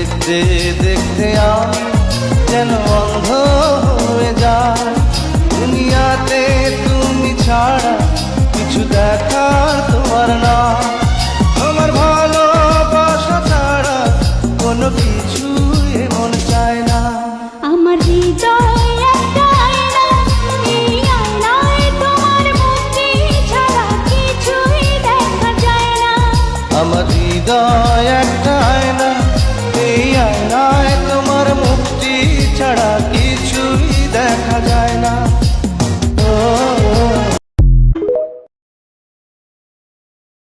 দেখতে দেখতে আমি যেন অন্ধ হয়ে যাই। দুনিয়াতে তুমি ছাড়া কিছু দেখার তোমার না, আমার ভালোবাসা ছাড়া কোনো কিছু এমন চায় না। আমার হৃদয় একটা আয়না, এই আয়নায় তোমার মুক্তি ছাড়া কিছুই দেখা যায় না। আমার হৃদয়